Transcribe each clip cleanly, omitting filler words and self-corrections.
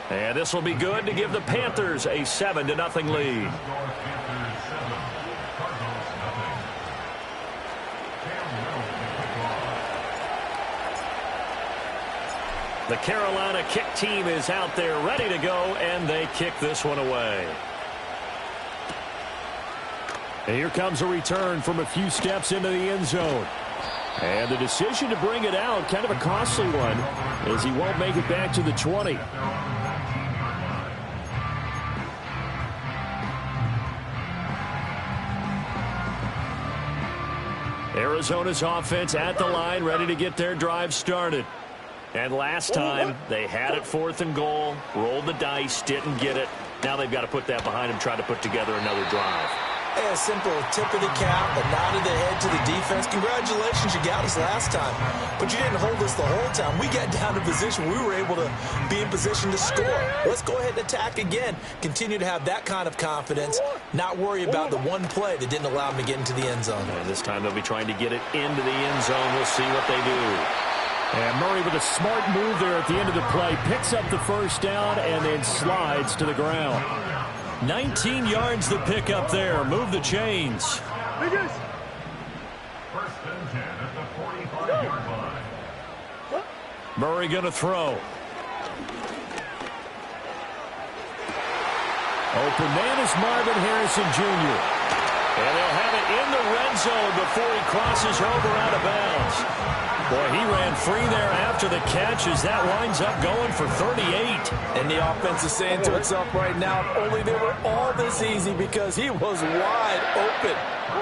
And this will be good to give the Panthers a 7-0 lead. The Carolina kick team is out there ready to go, and they kick this one away. And here comes a return from a few steps into the end zone. And the decision to bring it out, kind of a costly one, as he won't make it back to the 20. Arizona's offense at the line, ready to get their drive started. And last time, they had it 4th and goal, rolled the dice, didn't get it. Now they've got to put that behind them, try to put together another drive. A simple tip of the cap, a nod of the head to the defense. Congratulations, you got us last time. But you didn't hold us the whole time. We got down to position. We were able to be in position to score. Let's go ahead and attack again. Continue to have that kind of confidence. Not worry about the one play that didn't allow them to get into the end zone. And this time they'll be trying to get it into the end zone. We'll see what they do. And Murray with a smart move there at the end of the play. Picks up the first down and then slides to the ground. 19 yards the pick up there. Move the chains. First and 10 at the 45-yard line. Murray going to throw. Open man is Marvin Harrison Jr. And they'll have it in the red zone before he crosses over out of bounds. Boy, he ran free there after the catch as that winds up going for 38. And the offense is saying to itself right now, only they were all this easy because he was wide open.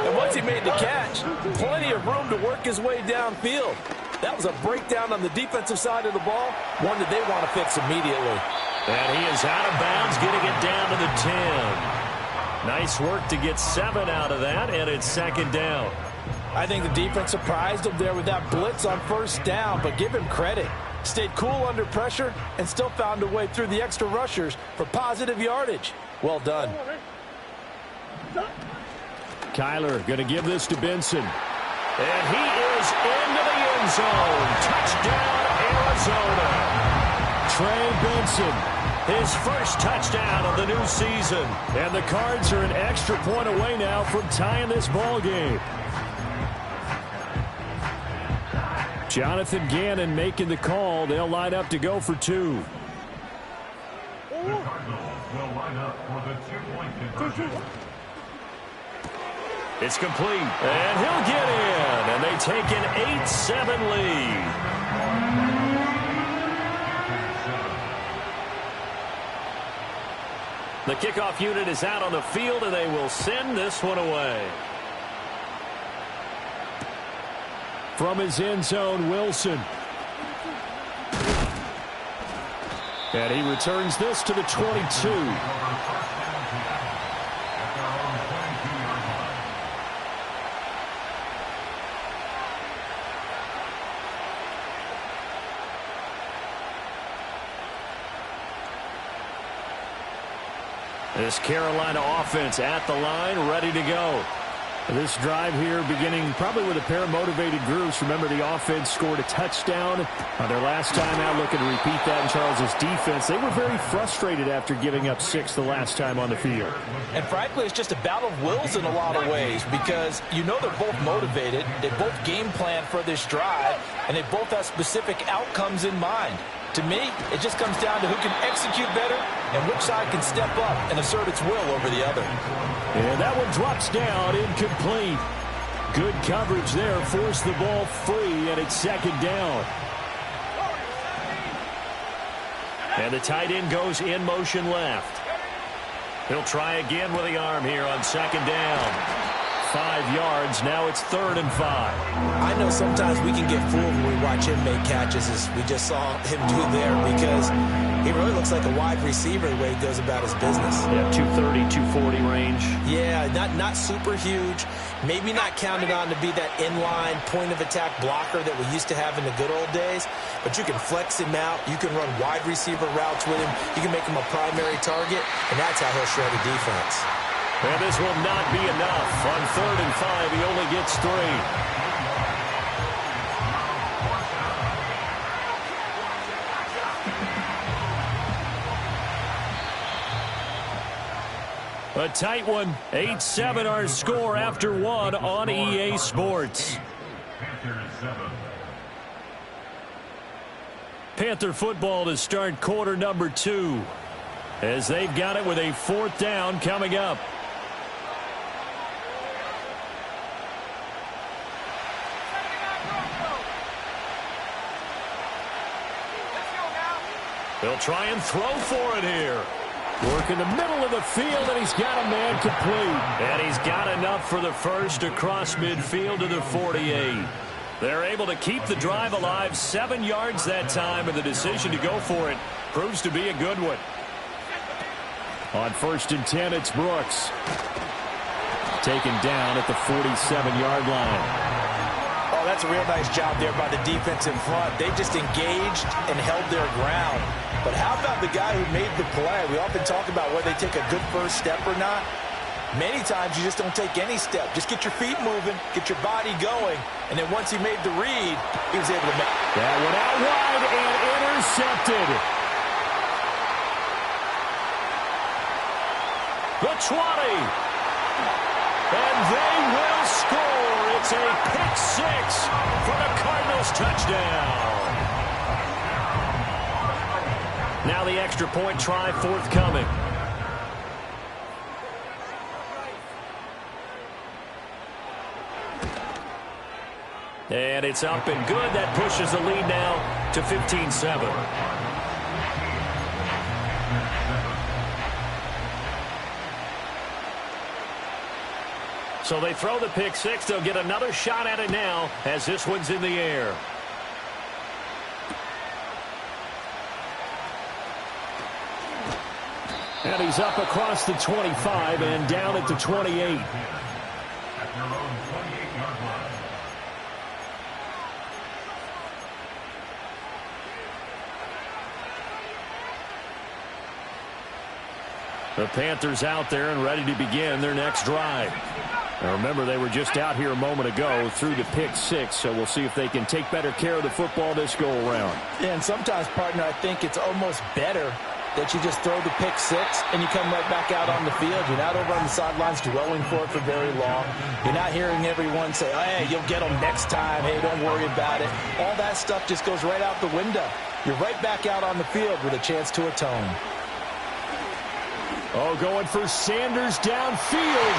And once he made the catch, plenty of room to work his way downfield. That was a breakdown on the defensive side of the ball, one that they want to fix immediately. And he is out of bounds, getting it down to the 10. Nice work to get 7 out of that, and it's 2nd down. I think the defense surprised him there with that blitz on 1st down, but give him credit. Stayed cool under pressure and still found a way through the extra rushers for positive yardage. Well done. Kyler going to give this to Benson. And he is into the end zone. Touchdown, Arizona. Trey Benson, his first touchdown of the new season. And the Cards are an extra point away now from tying this ball game. Jonathan Gannon making the call. They'll line up to go for 2. The Cardinals will line up for the 2-point conversion. It's complete, and he'll get in, and they take an 8-7 lead. The kickoff unit is out on the field, and they will send this one away. From his end zone, Wilson. And he returns this to the 22. This Carolina offense at the line, ready to go. This drive here beginning probably with a pair of motivated groups. Remember, the offense scored a touchdown on their last time out. Looking to repeat that in Charles's defense. They were very frustrated after giving up 6 the last time on the field. And frankly, it's just a battle of wills in a lot of ways because you know they're both motivated. They both game plan for this drive, and they both have specific outcomes in mind. To me, it just comes down to who can execute better and which side can step up and assert its will over the other. And that one drops down, incomplete. Good coverage there, forced the ball free, and it's 2nd down. And the tight end goes in motion left. He'll try again with the arm here on 2nd down. 5 yards. Now it's 3rd and 5. I know sometimes we can get fooled when we watch him make catches, as we just saw him do there, because he really looks like a wide receiver the way he goes about his business. Yeah, 230, 240 range. Yeah, not super huge. Maybe not counted on to be that inline point-of-attack blocker that we used to have in the good old days, but you can flex him out. You can run wide receiver routes with him. You can make him a primary target, and that's how he'll shred a defense. And this will not be enough. On 3rd and 5, he only gets 3. A tight one. 8-7 our score after one on EA Sports. Panther football to start quarter number 2, as they've got it with a 4th down coming up. He'll try and throw for it here. Work in the middle of the field, and he's got a man complete. And he's got enough for the first across midfield to the 48. They're able to keep the drive alive, 7 yards that time, and the decision to go for it proves to be a good one. On 1st and 10, it's Brooks. Taken down at the 47-yard line. Oh, that's a real nice job there by the defense in front. They just engaged and held their ground. But how about the guy who made the play? We often talk about whether they take a good first step or not. Many times you just don't take any step. Just get your feet moving, get your body going, and then once he made the read, he was able to make it. That went out wide and intercepted. The 20. And they will score. It's a pick 6 for the Cardinals touchdown. Now the extra point try forthcoming. And it's up and good. That pushes the lead now to 15-7. So they throw the pick 6. They'll get another shot at it now as this one's in the air. And he's up across the 25 and down at the 28. The Panthers out there and ready to begin their next drive. Now remember, they were just out here a moment ago through the pick 6, so we'll see if they can take better care of the football this go-around. Yeah, and sometimes, partner, I think it's almost better that you just throw the pick 6 and you come right back out on the field. You're not over on the sidelines dwelling for it for very long. You're not hearing everyone say, oh, hey, you'll get them next time. Hey, don't worry about it. All that stuff just goes right out the window. You're right back out on the field with a chance to atone. Oh, going for Sanders downfield.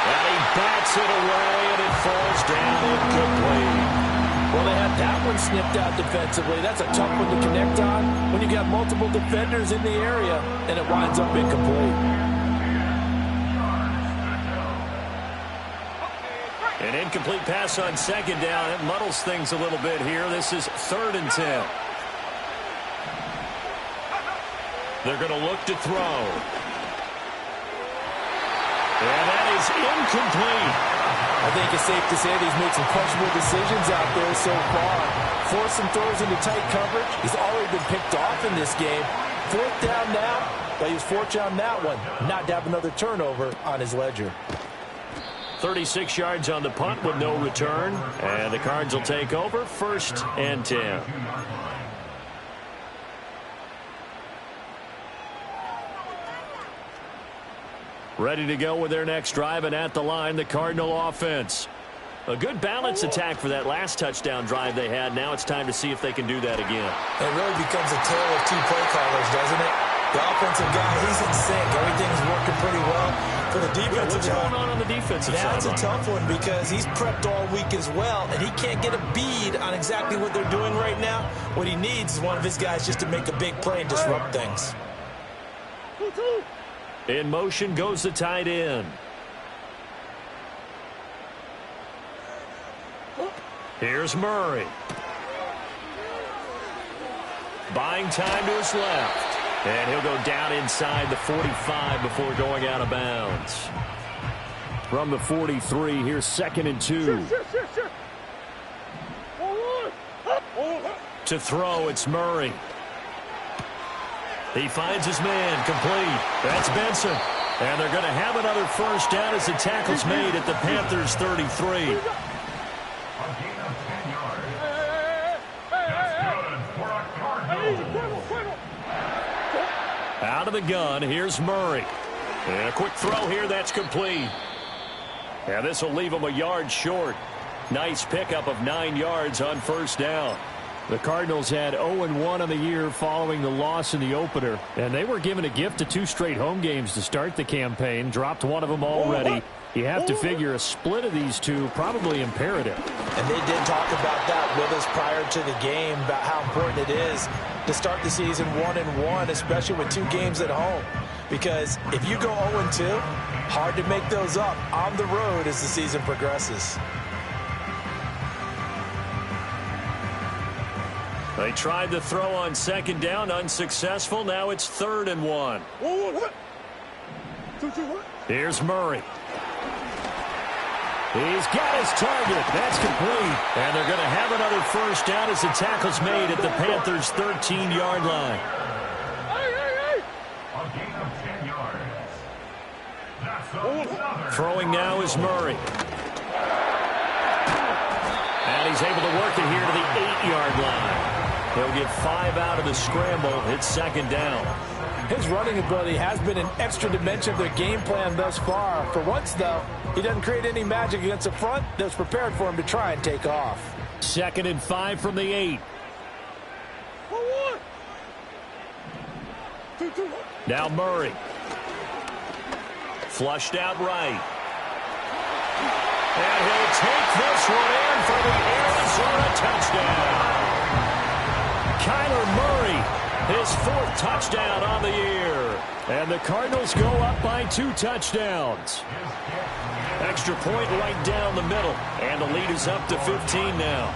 And he bats it away, and it falls down incomplete. Well, they had that one snipped out defensively. That's a tough one to connect on when you got multiple defenders in the area, and it winds up incomplete. An incomplete pass on 2nd down. It muddles things a little bit here. This is 3rd and 10. They're going to look to throw. And that is incomplete. I think it's safe to say that he's made some questionable decisions out there so far. Forced some throws into tight coverage. He's already been picked off in this game. 4th down now, but he was fortunate on that one not to have another turnover on his ledger. 36 yards on the punt with no return. And the Cards will take over 1st and 10. Ready to go with their next drive, and at the line, the Cardinal offense. A good balance attack for that last touchdown drive they had. Now it's time to see if they can do that again. It really becomes a tale of 2 play callers, doesn't it? The offensive guy, he's in sync. Everything's working pretty well. For the defensive what's going on the defensive side? That's a tough one because he's prepped all week as well, and he can't get a bead on exactly what they're doing right now. What he needs is one of his guys just to make a big play and disrupt things. In motion goes the tight end. Here's Murray. Buying time to his left. And he'll go down inside the 45 before going out of bounds. From the 43, here's 2nd and 2. To throw, it's Murray. He finds his man, complete. That's Benson. And they're going to have another 1st down as the tackle's made at the Panthers' 33. Out of the gun, here's Murray. And a quick throw here that's complete. And this will leave him a yard short. Nice pickup of 9 yards on first down. The Cardinals had 0-1 on the year following the loss in the opener, and they were given a gift of 2 straight home games to start the campaign. Dropped one of them already. You have to figure a split of these two probably imperative. And they did talk about that with us prior to the game, about how important it is to start the season 1-1, especially with 2 games at home. Because if you go 0-2, hard to make those up on the road as the season progresses. They tried to throw on second down, unsuccessful. Now it's 3rd and 1. Here's Murray. He's got his target. That's complete. And they're going to have another first down as the tackle's made at the Panthers' 13-yard line. A gain of 10 yards. That's another. Throwing now is Murray. And he's able to work it here to the 8-yard line. He'll get 5 out of the scramble. It's 2nd down. His running ability has been an extra dimension of their game plan thus far. For once, though, he doesn't create any magic against the front that's prepared for him to try and take off. 2nd and 5 from the 8. Now Murray. Flushed out right. And he'll take this one in for the Arizona touchdown. Kyler Murray, his 4th touchdown on the year. And the Cardinals go up by 2 touchdowns. Extra point right down the middle. And the lead is up to 15 now.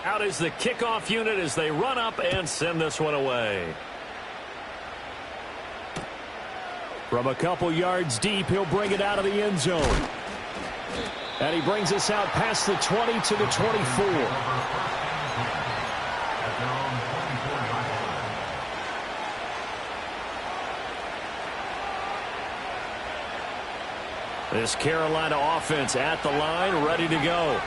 Out is the kickoff unit as they run up and send this one away. From a couple yards deep, he'll bring it out of the end zone. And he brings us out past the 20 to the 24. This Carolina offense at the line, ready to go.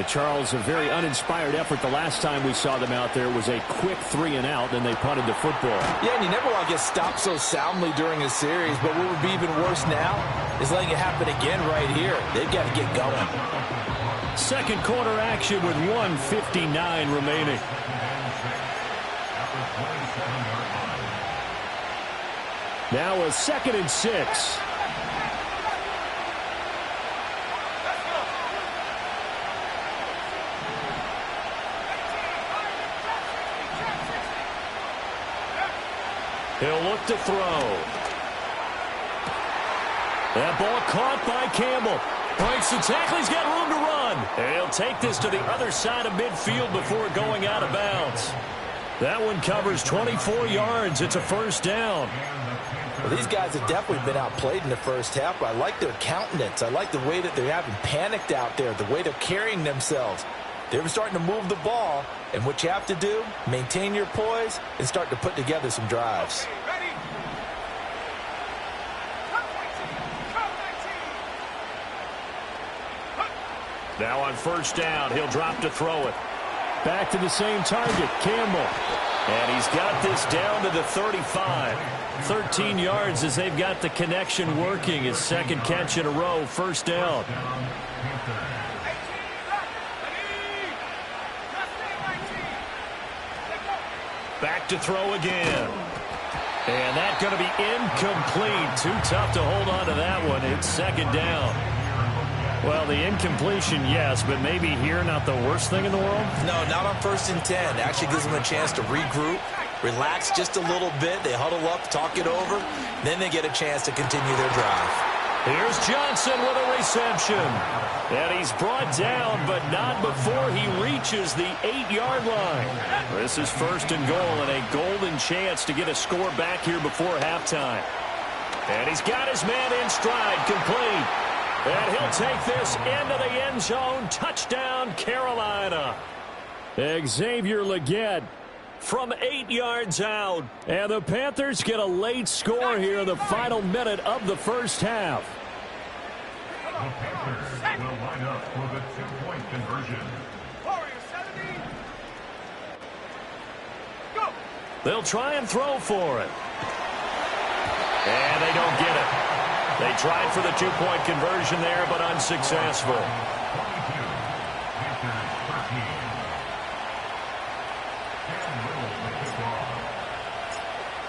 Charles, a very uninspired effort the last time we saw them out there was a quick 3-and-out, then they punted the football. Yeah, and you never want to get stopped so soundly during a series, but what would be even worse now is letting it happen again right here. They've got to get going. 2nd quarter action with 1:59 remaining. Now a 2nd and 6. He'll look to throw. That ball caught by Campbell. Breaks the tackle. He's got room to run. And he'll take this to the other side of midfield before going out of bounds. That one covers 24 yards. It's a first down. Well, these guys have definitely been outplayed in the first half, but I like their countenance. I like the way that they're having panicked out there, the way they're carrying themselves. They're starting to move the ball, and what you have to do, maintain your poise and start to put together some drives. Now on first down, he'll drop to throw it. Back to the same target, Campbell. And he's got this down to the 35. 13 yards as they've got the connection working. His 2nd catch in a row, first down. Back to throw again. And that's going to be incomplete. Too tough to hold on to that one. It's 2nd down. Well, the incompletion, yes, but maybe here not the worst thing in the world? No, not on 1st and 10. Actually gives them a chance to regroup, relax just a little bit. They huddle up, talk it over. Then they get a chance to continue their drive. Here's Johnson with a reception. And he's brought down, but not before he reaches the 8-yard line. This is 1st and goal and a golden chance to get a score back here before halftime. And he's got his man in stride, complete. And he'll take this into the end zone. Touchdown, Carolina. Xavier Legette from 8 yards out. And the Panthers get a late score here in the final minute of the first half. The Panthers will line up for the 2-point conversion. They'll try and throw for it. And they don't get it. They tried for the 2-point conversion there, but unsuccessful. 22, Panthers 13. And Little with the ball.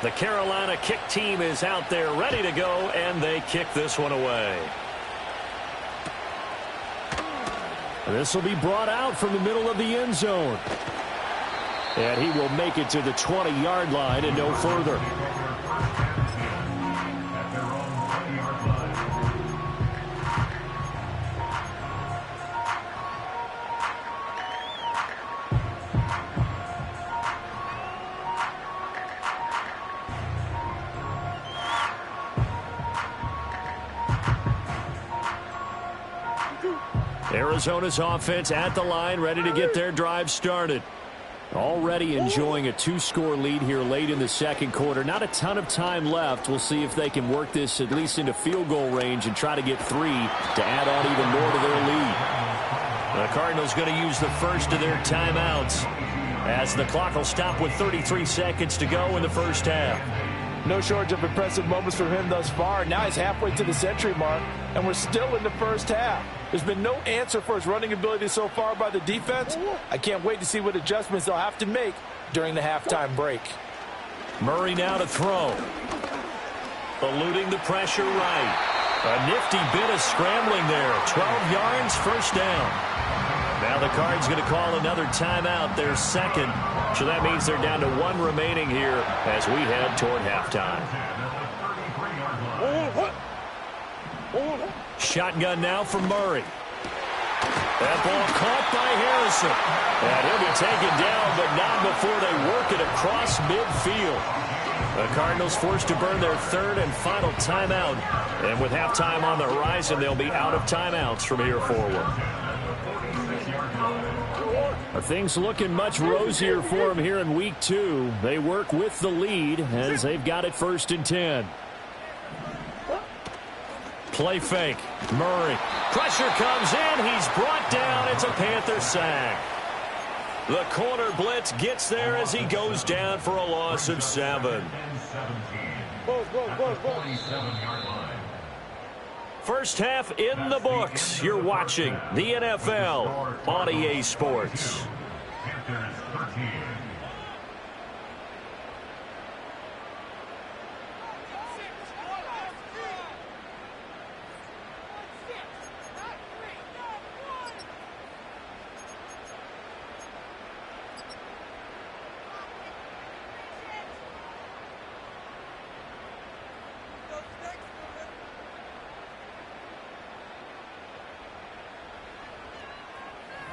The Carolina kick team is out there ready to go, and they kick this one away. This will be brought out from the middle of the end zone. And he will make it to the 20-yard line and no further. At their own 20-yard line. Arizona's offense at the line, ready to get their drive started. Already enjoying a 2-score lead here late in the second quarter. Not a ton of time left. We'll see if they can work this at least into field goal range and try to get 3 to add on even more to their lead. The Cardinals going to use the first of their timeouts as the clock will stop with 33 seconds to go in the first half. No shortage of impressive moments from him thus far. Now he's halfway to the century mark, and we're still in the first half. There's been no answer for his running ability so far by the defense. I can't wait to see what adjustments they'll have to make during the halftime break. Murray now to throw. Eluding the pressure right. A nifty bit of scrambling there. 12 yards, first down. Now the Cards going to call another timeout, their second. So that means they're down to 1 remaining here as we head toward halftime. Shotgun now for Murray. That ball caught by Harrison. And he'll be taken down, but not before they work it across midfield. The Cardinals forced to burn their third and final timeout. And with halftime on the horizon, they'll be out of timeouts from here forward. Things looking much rosier for them here in week 2. They work with the lead as they've got it 1st and 10. Play fake. Murray. Pressure comes in. He's brought down. It's a Panther sack. The corner blitz gets there as he goes down for a loss of 7. First half in the books. You're watching the NFL on EA Sports. Panthers 13.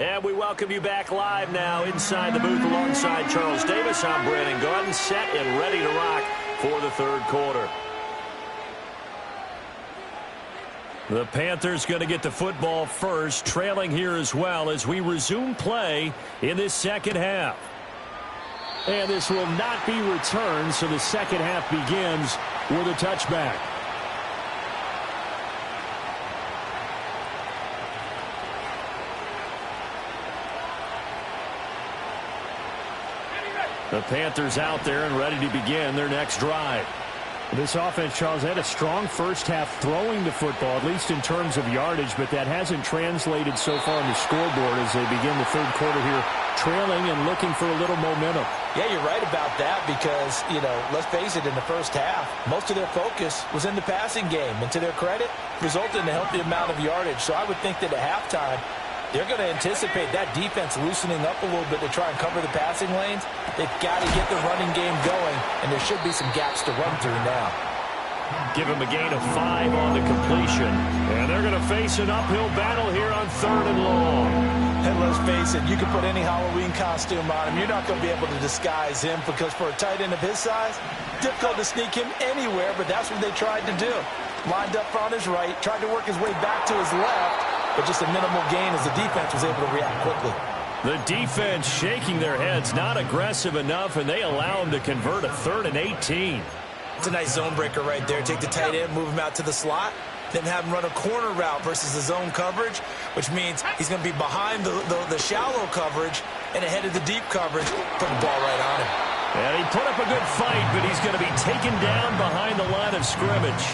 And we welcome you back live now inside the booth alongside Charles Davis. I'm Brandon Gordon, set and ready to rock for the third quarter. The Panthers going to get the football first, trailing here as well as we resume play in this second half. And this will not be returned, so the second half begins with a touchback. The Panthers out there and ready to begin their next drive. This offense, Charles, had a strong first half throwing the football, at least in terms of yardage, but that hasn't translated so far on the scoreboard as they begin the third quarter here, trailing and looking for a little momentum. Yeah, you're right about that because, let's face it, in the first half, most of their focus was in the passing game. And to their credit, resulted in a healthy amount of yardage. So I would think that at halftime, they're going to anticipate that defense loosening up a little bit to try and cover the passing lanes. They've got to get the running game going, and there should be some gaps to run through now. Give him a gain of 5 on the completion. And they're going to face an uphill battle here on 3rd and long. And let's face it, you can put any Halloween costume on him. You're not going to be able to disguise him because for a tight end of his size, difficult to sneak him anywhere, but that's what they tried to do. Lined up on his right, tried to work his way back to his left, but just a minimal gain as the defense was able to react quickly. The defense shaking their heads, not aggressive enough, and they allow him to convert a 3rd and 18. It's a nice zone breaker right there. Take the tight end, move him out to the slot, then have him run a corner route versus the zone coverage, which means he's going to be behind the shallow coverage and ahead of the deep coverage. Put the ball right on him. And he put up a good fight, but he's going to be taken down behind the line of scrimmage.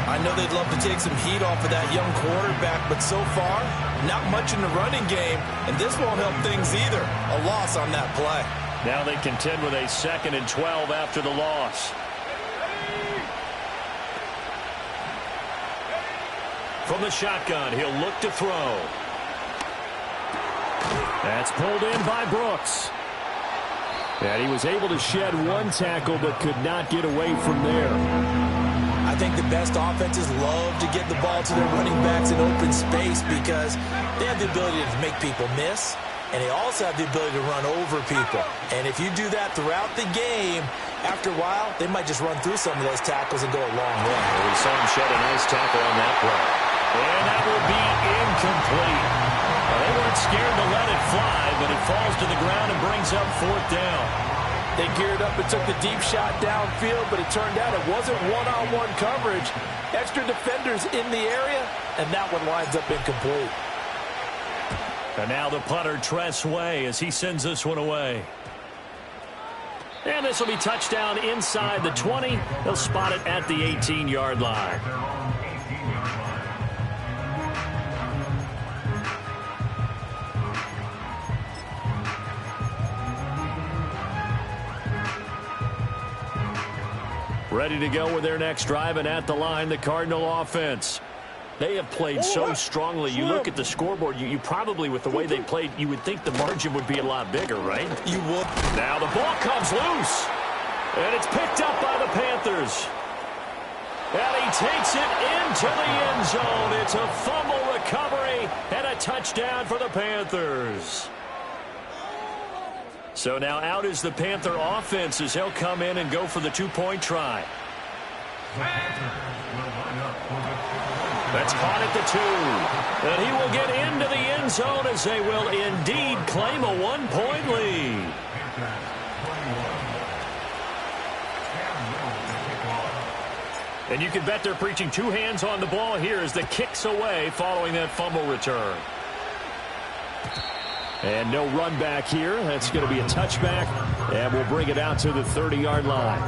I know they'd love to take some heat off of that young quarterback, but so far, not much in the running game, and this won't help things either. A loss on that play. Now they contend with a 2nd and 12 after the loss. From the shotgun, he'll look to throw. That's pulled in by Brooks. And he was able to shed 1 tackle, but could not get away from there. I think the best offenses love to get the ball to their running backs in open space because they have the ability to make people miss, and they also have the ability to run over people. And if you do that throughout the game, after a while, they might just run through some of those tackles and go a long way. We saw him shed a nice tackle on that play. And that will be incomplete. Well, they weren't scared to let it fly, but it falls to the ground and brings up 4th down. They geared up and took the deep shot downfield, but it turned out it wasn't one-on-one coverage. Extra defenders in the area, and that one winds up incomplete. And now the punter, Tress Way, as he sends this one away. And this will be touchdown inside the 20. They'll spot it at the 18-yard line. Ready to go with their next drive, and at the line, the Cardinal offense. They have played so strongly. You look at the scoreboard, you probably, with the way they played, you would think the margin would be a lot bigger, right? You would. Now the ball comes loose, and it's picked up by the Panthers. And he takes it into the end zone. It's a fumble recovery and a touchdown for the Panthers. So now out is the Panther offense as he'll come in and go for the 2-point try. That's caught at the 2. And he will get into the end zone as they will indeed claim a 1-point lead. And you can bet they're preaching 2 hands on the ball here as the kick's away following that fumble return. And no run back here. That's going to be a touchback. And we'll bring it out to the 30-yard line.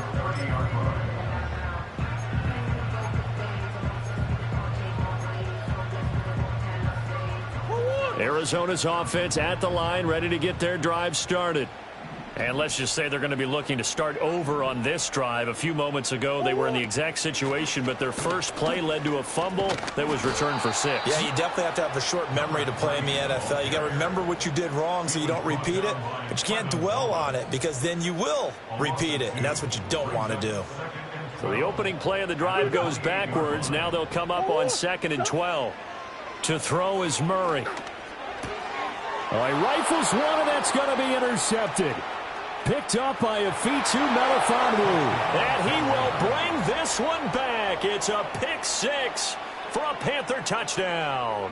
Arizona's offense at the line, ready to get their drive started. And let's just say they're going to be looking to start over on this drive. A few moments ago, they were in the exact situation, but their first play led to a fumble that was returned for 6. Yeah, you definitely have to have a short memory to play in the NFL. You got to remember what you did wrong so you don't repeat it, but you can't dwell on it because then you will repeat it, and that's what you don't want to do. So the opening play of the drive goes backwards. Now they'll come up on 2nd and 12. To throw is Murray. Oh, he rifles one, and that's going to be intercepted. Picked up by Afitu Melifonwu. And he will bring this one back. It's a pick 6 for a Panther touchdown.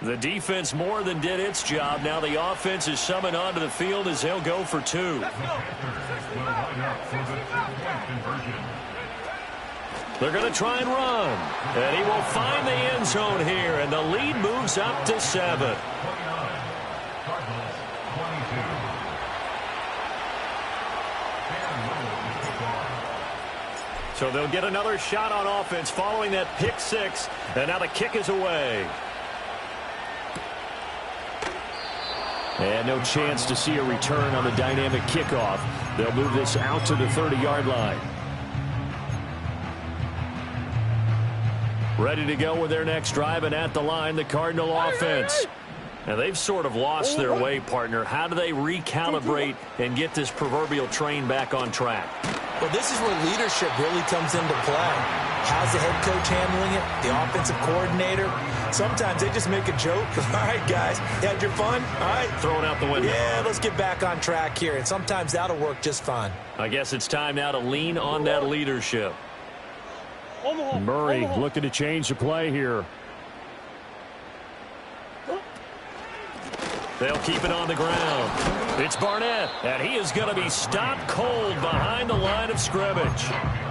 The defense more than did its job. Now the offense is summoned onto the field as they'll go for 2. They're going to try and run. And he will find the end zone here. And the lead moves up to 7. So they'll get another shot on offense following that pick 6. And now the kick is away. And no chance to see a return on the dynamic kickoff. They'll move this out to the 30-yard line. Ready to go with their next drive, and at the line, the Cardinal offense. Now, they've sort of lost their way, partner. How do they recalibrate and get this proverbial train back on track? Well, this is where leadership really comes into play. How's the head coach handling it? The offensive coordinator? Sometimes they just make a joke. All right, guys, you had your fun? All right. Throw it out the window. Yeah, let's get back on track here, and sometimes that'll work just fine. I guess it's time now to lean on that leadership. Murray looking to change the play here. They'll keep it on the ground. It's Barnett, and he is going to be stopped cold behind the line of scrimmage.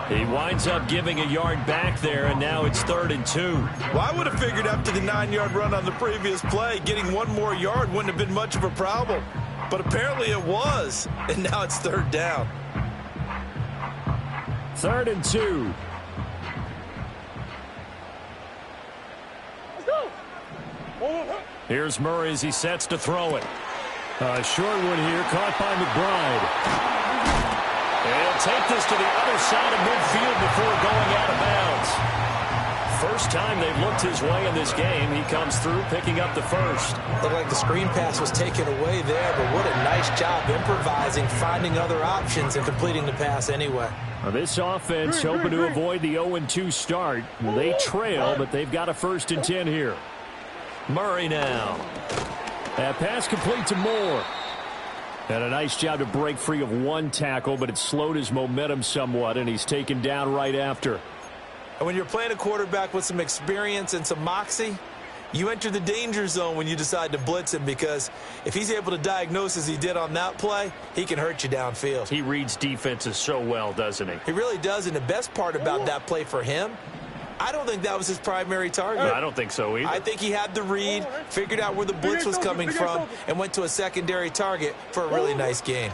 He winds up giving a yard back there, and now it's 3rd and 2. Well, I would have figured after the 9-yard run on the previous play, getting one more yard wouldn't have been much of a problem. But apparently it was, and now it's 3rd down. 3rd and 2. Here's Murray as he sets to throw it. Short one here, caught by McBride. And he'll take this to the other side of midfield before going out of bounds. First time they've looked his way in this game. He comes through, picking up the first. Looked like the screen pass was taken away there, but what a nice job improvising, finding other options, and completing the pass anyway. Now this offense hoping to avoid the 0-2 start. They trail, but they've got a 1st and 10 here. Murray now. That pass complete to Moore. And a nice job to break free of one tackle, but it slowed his momentum somewhat, and he's taken down right after. And when you're playing a quarterback with some experience and some moxie, you enter the danger zone when you decide to blitz him, because if he's able to diagnose as he did on that play, he can hurt you downfield. He reads defenses so well, doesn't he? He really does, and the best part about that play for him, I don't think that was his primary target. No, I don't think so either. I think he had the read, figured out where the blitz was coming from, and went to a secondary target for a really nice gain.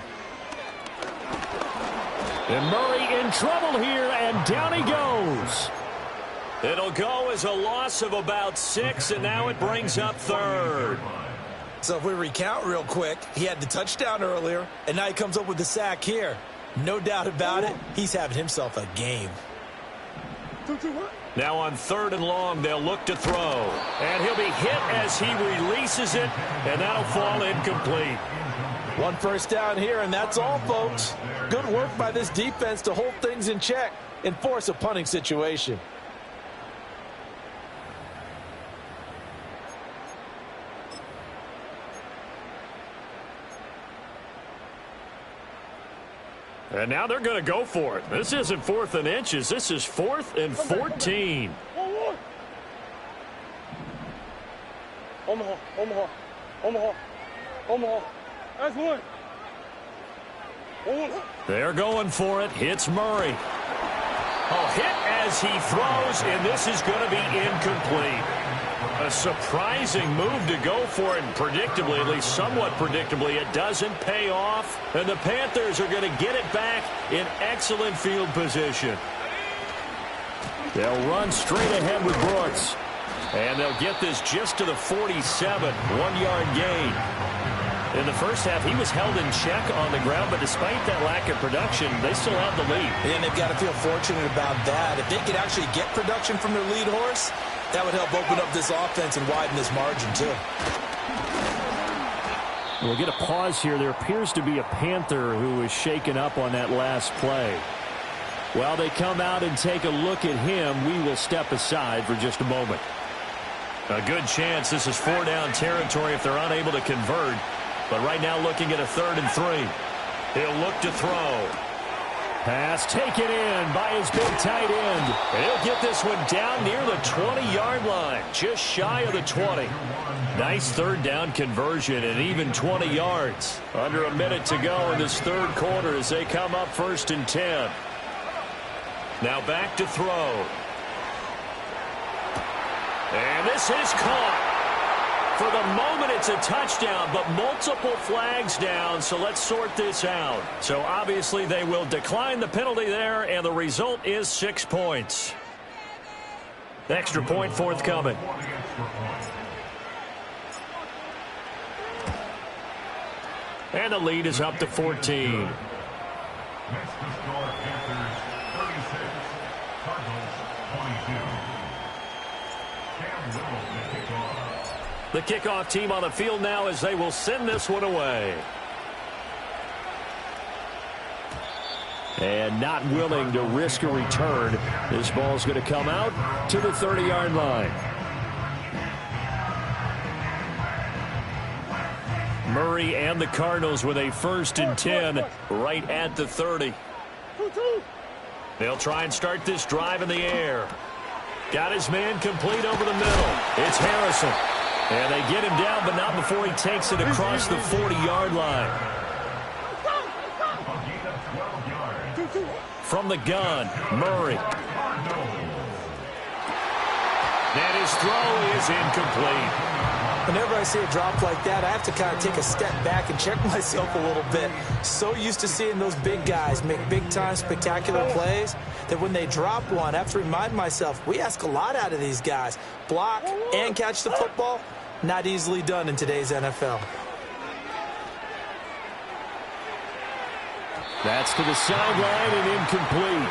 And Murray in trouble here, and down he goes. It'll go as a loss of about 6, and now it brings up 3rd. So if we recount real quick, he had the touchdown earlier, and now he comes up with the sack here. No doubt about it, he's having himself a game. Now on 3rd and long, they'll look to throw. And he'll be hit as he releases it, and that'll fall incomplete. 1 first down here, and that's all, folks. Good work by this defense to hold things in check and force a punting situation. And now they're going to go for it. This isn't 4th and inches. This is 4th and 14. Omaha, Omaha, Omaha, Omaha. That's one. They're going for it. Hits Murray. Oh, hit as he throws, and this is going to be incomplete. A surprising move to go for it, and predictably, at least somewhat predictably, it doesn't pay off. And the Panthers are going to get it back in excellent field position. They'll run straight ahead with Brooks. And they'll get this just to the 47, 1-yard gain. In the first half, he was held in check on the ground, but despite that lack of production, they still have the lead. And they've got to feel fortunate about that. If they could actually get production from their lead horse, that would help open up this offense and widen this margin, too. We'll get a pause here. There appears to be a Panther who was shaken up on that last play. While they come out and take a look at him, we will step aside for just a moment. A good chance this is 4-down territory if they're unable to convert. But right now looking at a 3rd and 3. He'll look to throw. Pass taken in by his big tight end. And he'll get this one down near the 20-yard line, just shy of the 20. Nice 3rd down conversion and even 20 yards. Under a minute to go in this 3rd quarter as they come up 1st and 10. Now back to throw. And this is caught. For the moment, it's a touchdown, but multiple flags down, so let's sort this out. So obviously they will decline the penalty there, and the result is 6 points. Extra point forthcoming. And the lead is up to 14. Next to score Panthers 36, Cardinals 22. The kickoff team on the field now as they will send this one away. And not willing to risk a return. This ball's going to come out to the 30-yard line. Murray and the Cardinals with a 1st and 10 right at the 30. They'll try and start this drive in the air. Got his man complete over the middle. It's Harrison. And they get him down, but not before he takes it across the 40-yard line. From the gun, Murray. And his throw is incomplete. Whenever I see a drop like that, I have to kind of take a step back and check myself a little bit. So used to seeing those big guys make big-time spectacular plays that when they drop one, I have to remind myself, we ask a lot out of these guys. Block and catch the football, not easily done in today's NFL. That's to the sideline and incomplete.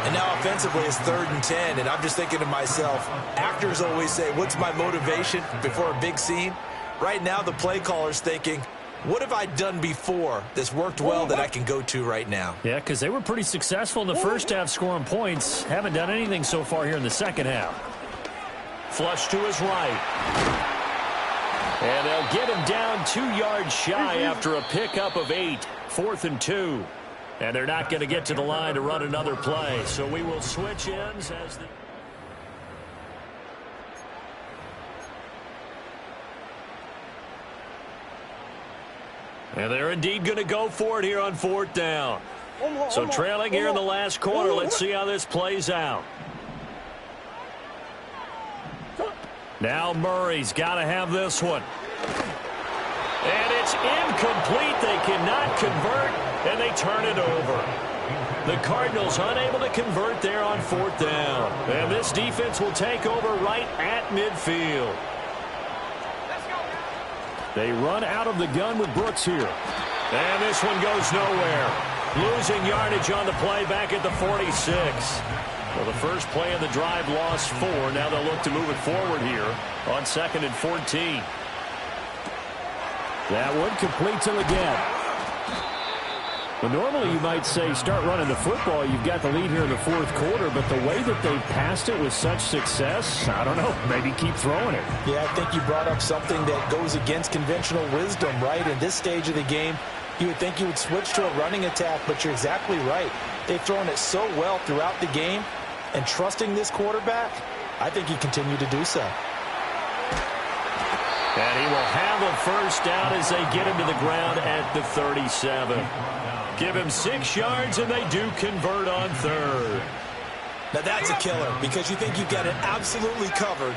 And now offensively it's 3rd and 10, and I'm just thinking to myself, actors always say, what's my motivation before a big scene? Right now the play caller's thinking, what have I done before that's worked well that I can go to right now? Yeah, because they were pretty successful in the first half scoring points. Haven't done anything so far here in the second half. Flush to his right. And they'll get him down 2 yards shy after a pickup of 8. 4th and 2. And they're not going to get to the line to run another play. So we will switch ends as the... And they're indeed going to go for it here on 4th down. So trailing here in the last quarter. Let's see how this plays out. Now Murray's got to have this one. And it's incomplete. They cannot convert, and they turn it over. The Cardinals unable to convert there on 4th down. And this defense will take over right at midfield. They run out of the gun with Brooks here. And this one goes nowhere. Losing yardage on the play back at the 46. Well, the first play of the drive lost 4. Now they'll look to move it forward here on 2nd and 14. That one complete to Leggett. Well, normally you might say start running the football. You've got the lead here in the 4th quarter, but the way that they passed it with such success, I don't know, maybe keep throwing it. Yeah, I think you brought up something that goes against conventional wisdom, right? In this stage of the game, you would think you would switch to a running attack, but you're exactly right. They've thrown it so well throughout the game, and trusting this quarterback, I think you continue to do so. And he will have a first down as they get him to the ground at the 37. Give him 6 yards, and they do convert on 3rd. Now that's a killer because you think you've got it absolutely covered,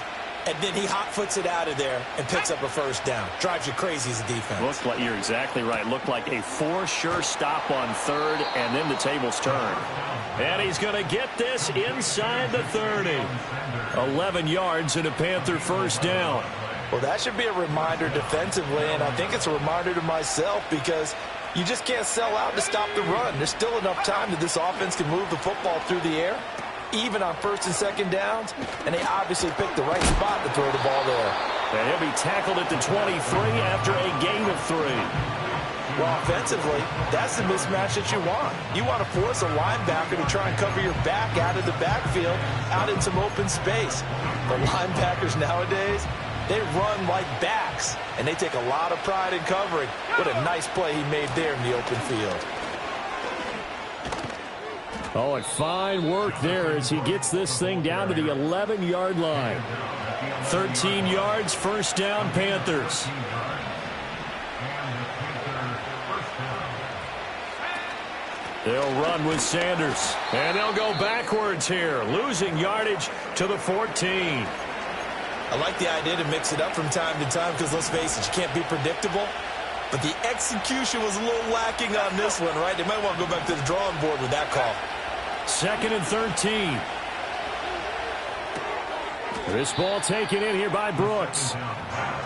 and then he hot-foots it out of there and picks up a first down. Drives you crazy as a defense. Looks like you're exactly right. Looked like a for-sure stop on 3rd, and then the tables turn. And he's going to get this inside the 30. 11 yards and a Panther first down. Well, that should be a reminder defensively, and I think it's a reminder to myself because you just can't sell out to stop the run. There's still enough time that this offense can move the football through the air, even on 1st and 2nd downs, and they obviously picked the right spot to throw the ball there. And he'll be tackled at the 23 after a gain of 3. Well, offensively, that's the mismatch that you want. You want to force a linebacker to try and cover your back out of the backfield, out in some open space. The linebackers nowadays, they run like backs, and they take a lot of pride in covering. What a nice play he made there in the open field. Oh, and fine work there as he gets this thing down to the 11-yard line. 13 yards, first down, Panthers. They'll run with Sanders, and they'll go backwards here, losing yardage to the 14. I like the idea to mix it up from time to time because, let's face it, you can't be predictable. But the execution was a little lacking on this one, right? They might want to go back to the drawing board with that call. 2nd and 13. This ball taken in here by Brooks.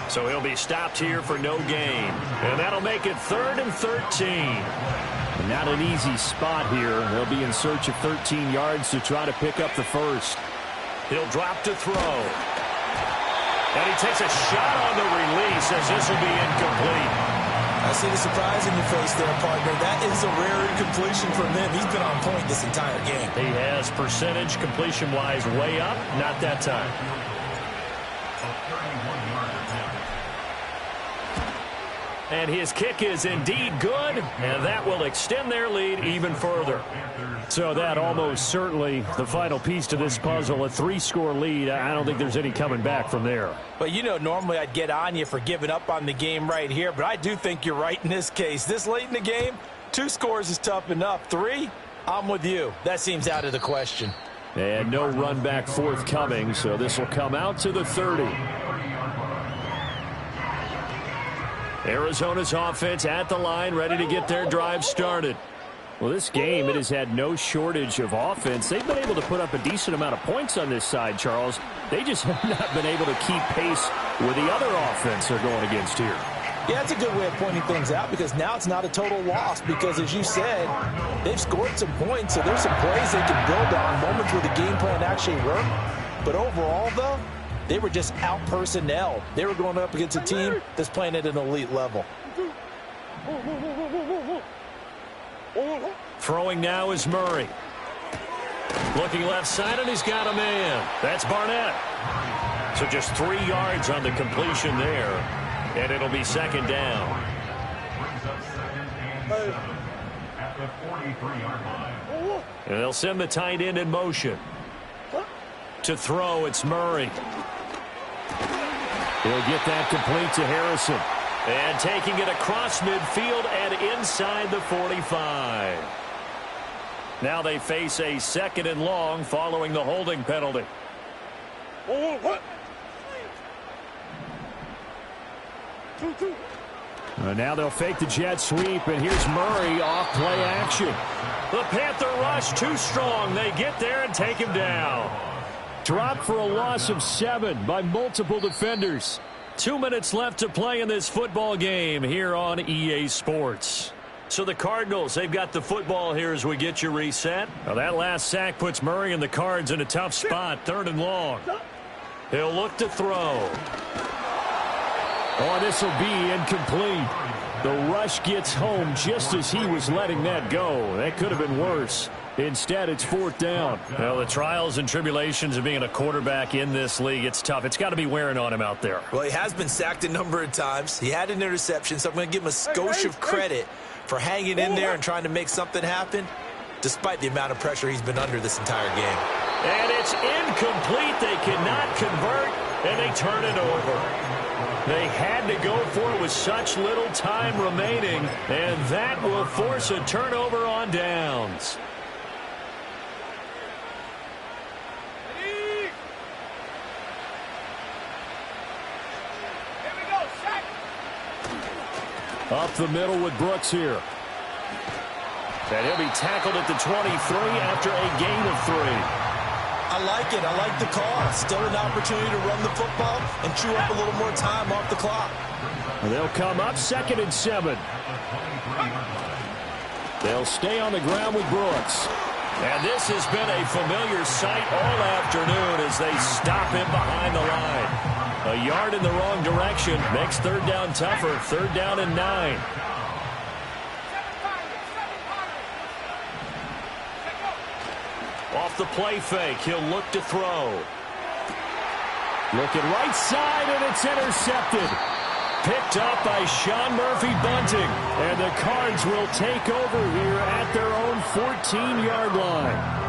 So he'll be stopped here for no gain. And that'll make it 3rd and 13. Not an easy spot here. They'll be in search of 13 yards to try to pick up the first. He'll drop to throw. And he takes a shot on the release as this will be incomplete. I I see the surprise in your face there, partner. That is a rare incompletion from him. He's been on point this entire game. He has percentage completion-wise way up. Not that time. And his kick is indeed good, and that will extend their lead even further. So that almost certainly the final piece to this puzzle, a 3-score lead. I don't think there's any coming back from there. But, you know, normally I'd get on you for giving up on the game right here, but I do think you're right in this case. This late in the game, 2 scores is tough enough. 3, I'm with you. That seems out of the question. And no run back forthcoming, so this will come out to the 30. Arizona's offense at the line, ready to get their drive started. Well, this game, it has had no shortage of offense. They've been able to put up a decent amount of points on this side, Charles. They just have not been able to keep pace with the other offense they're going against here. Yeah, that's a good way of pointing things out because now it's not a total loss because, as you said, they've scored some points, so there's some plays they can build on, moments where the game plan actually worked. But overall, though, they were just out-personnel. They were going up against a team that's playing at an elite level. Throwing now is Murray. Looking left side, and he's got a man. That's Barnett. So just 3 yards on the completion there, and it'll be second down. At the 43-yard line. And they'll send the tight end in motion. To throw, it's Murray. He'll get that complete to Harrison. And taking it across midfield and inside the 45. Now they face a 2nd and long following the holding penalty. Now they'll fake the jet sweep, and here's Murray off play action. The Panther rush too strong. They get there and take him down. Dropped for a loss of 7 by multiple defenders. 2 minutes left to play in this football game here on EA Sports. So the Cardinals, they've got the football here as we get you reset. Now that last sack puts Murray and the Cards in a tough spot, 3rd and long. He'll look to throw. Oh, this will be incomplete. The rush gets home just as he was letting that go. That could have been worse. Instead, it's 4th down. Well, the trials and tribulations of being a quarterback in this league, it's tough. It's got to be wearing on him out there. Well, he has been sacked a number of times. He had an interception, so I'm going to give him a skosh of credit for hanging in there and trying to make something happen, despite the amount of pressure he's been under this entire game. And it's incomplete. They cannot convert, and they turn it over. They had to go for it with such little time remaining, and that will force a turnover on downs. Up the middle with Brooks here. And he'll be tackled at the 23 after a gain of 3. I like it. I like the call. Still an opportunity to run the football and chew up a little more time off the clock. And they'll come up 2nd and 7. They'll stay on the ground with Brooks. And this has been a familiar sight all afternoon as they stop him behind the line. A yard in the wrong direction makes 3rd down tougher. 3rd down and 9. Off the play fake, he'll look to throw. Looking right side, and it's intercepted. Picked up by Sean Murphy-Bunting. And the Cards will take over here at their own 14-yard line.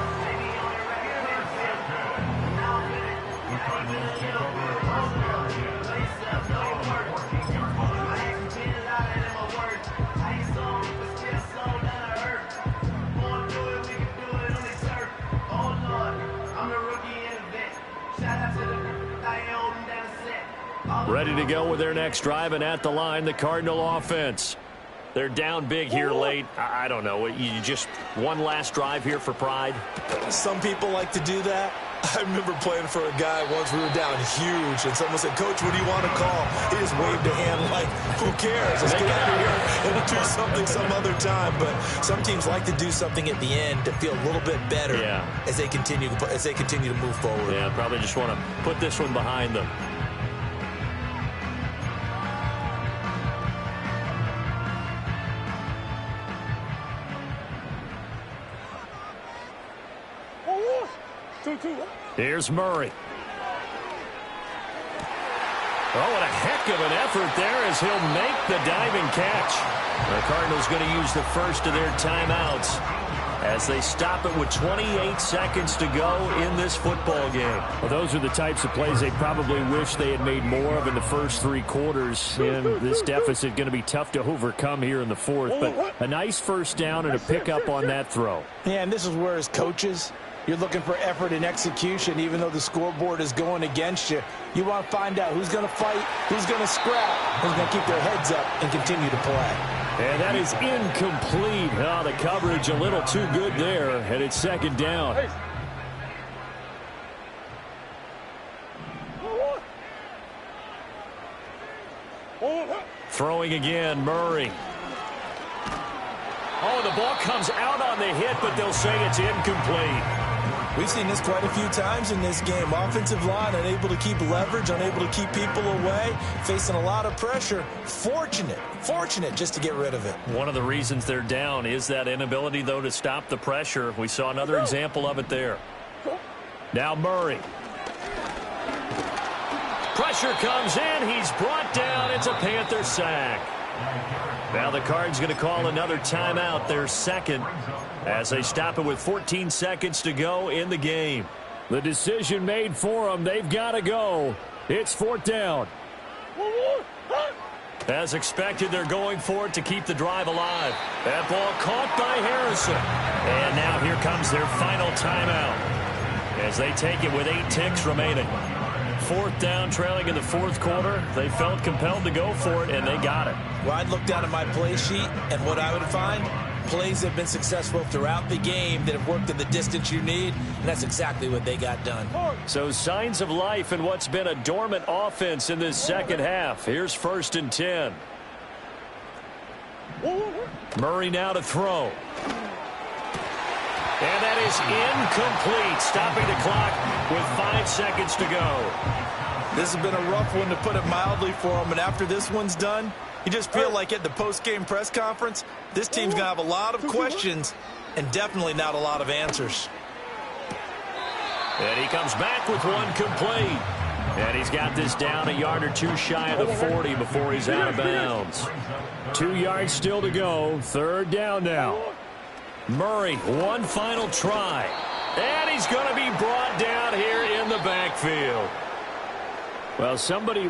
Ready to go with their next drive, and at the line, the Cardinal offense. They're down big here late. I don't know. You just one last drive here for pride? Some people like to do that. I remember playing for a guy once. We were down huge, and someone said, "Coach, what do you want to call?" He just waved a hand like, who cares? Let's get out of here and do something some other time. But some teams like to do something at the end to feel a little bit better as they continue to move forward. Yeah, probably just want to put this one behind them. Here's Murray. Oh, what a heck of an effort there as he'll make the diving catch. The Cardinals going to use the first of their timeouts as they stop it with 28 seconds to go in this football game. Well, those are the types of plays they probably wish they had made more of in the first three quarters. And this deficit going to be tough to overcome here in the fourth. But a nice first down and a pickup on that throw. Yeah, and this is where, as coaches, you're looking for effort and execution, even though the scoreboard is going against you. You want to find out who's going to fight, who's going to scrap, who's going to keep their heads up and continue to play. And that is incomplete. Oh, the coverage a little too good there, and it's second down. Throwing again, Murray. Oh, the ball comes out on the hit, but they'll say it's incomplete. We've seen this quite a few times in this game. Offensive line unable to keep leverage, unable to keep people away, facing a lot of pressure. Fortunate just to get rid of it. One of the reasons they're down is that inability, though, to stop the pressure. We saw another example of it there. Now Murray. Pressure comes in. He's brought down. It's a Panther sack. Now the Cards going to call another timeout, their second, as they stop it with 14 seconds to go in the game. The decision made for them. They've got to go. It's fourth down. As expected, they're going for it to keep the drive alive. That ball caught by Harrison. And now here comes their final timeout as they take it with 8 ticks remaining. Fourth down, trailing in the fourth quarter. They felt compelled to go for it, and they got it. Well, I'd look down at my play sheet, and what I would find, plays have been successful throughout the game that have worked in the distance you need, and that's exactly what they got done. So signs of life in what's been a dormant offense in this second half. Here's 1st and 10. Murray now to throw. And that is incomplete, stopping the clock with 5 seconds to go. This has been a rough one, to put it mildly, for them, and after this one's done, you just feel like at the post-game press conference, this team's going to have a lot of questions and definitely not a lot of answers. And he comes back with one complete. And he's got this down a yard or two shy of the 40 before he's out of bounds. 2 yards still to go. Third down now. Murray, one final try. And he's going to be brought down here in the backfield. Well, somebody